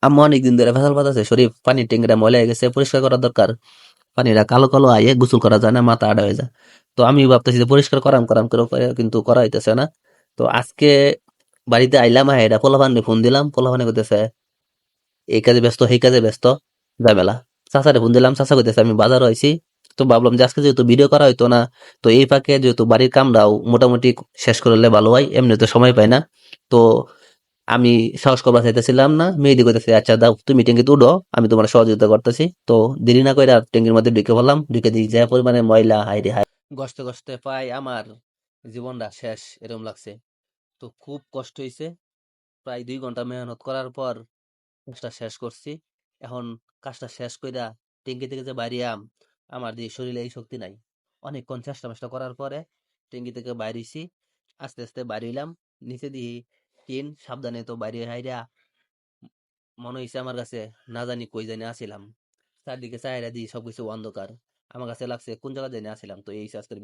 আম্মু অনেকদিন ধরে ফেসাল পাতাছে, শরীফ পানির ট্যাঙ্কিটা ময়লা হয়ে গেছে, পরিষ্কার করা দরকার। পানিটা কালো কালো আইয়ে গোসল করা যায় না, মাথা আড়া হয়ে যায়। তো আমি ভাবতেছি যে পরিষ্কার করাম করাম করে করে, কিন্তু করা হইতেছে না। তো আজকে বাড়িতে আইলাম, এটা পোলাপানরে ফোন দিলাম, পোলাপানে কইতেছে এই কাজে ব্যস্ত, সেই কাজে ব্যস্ত, ঝামেলা। চাচারে ফোন দিলাম, চাচা কইতেছে আমি বাজার হইছি। তো ভাবলাম যে আজকে যেহেতু ভিডিও করা হইতো না, তো এই ফাঁকে যেহেতু বাড়ির কামটাও মোটামুটি শেষ করলে ভালো হয়, এমনি তো সময় পাই না। তো আমি সাহস করবার চাইতেছিলাম না, মেহেদি কইতেছে আচ্ছা দাও তুমি ট্যাঙ্কিতে উঠো, আমি তোমার সহযোগিতা করতেছি। তো দেরি না করে ট্যাঙ্কির মধ্যে ঢুকে পড়লাম, ঢুকে দিই যে পরিমাণে ময়লা, হাই রে হাই। গসতে গসতে পাই আমার জীবনটা শেষ এরকম লাগছে। তো খুব কষ্ট হইছে। প্রায় 2 ঘন্টা মেহনত করার পর কাজটা শেষ করছি। এখন কাজটা শেষ কইরা ট্যাঙ্কি থেকে যে বাইরিয়াম, আমার দিয়ে শরীরে এই শক্তি নাই। অনেকক্ষণ চেষ্টা মেষ্টা করার পরে ট্যাঙ্কি থেকে বাইরেছি। আস্তে আস্তে বাইরে হইলাম, নিচে দিই টিন, সাবধানে তো বাইরে হাইরা মনে হইছে আমার কাছে না জানি কই জানি আছিলাম। চারদিকে চাইরা দিই, সবকিছু অন্ধকার। আমার কাছে লাগছে কোন জায়গা জানি আছিলাম। তো এই হইছে আজকের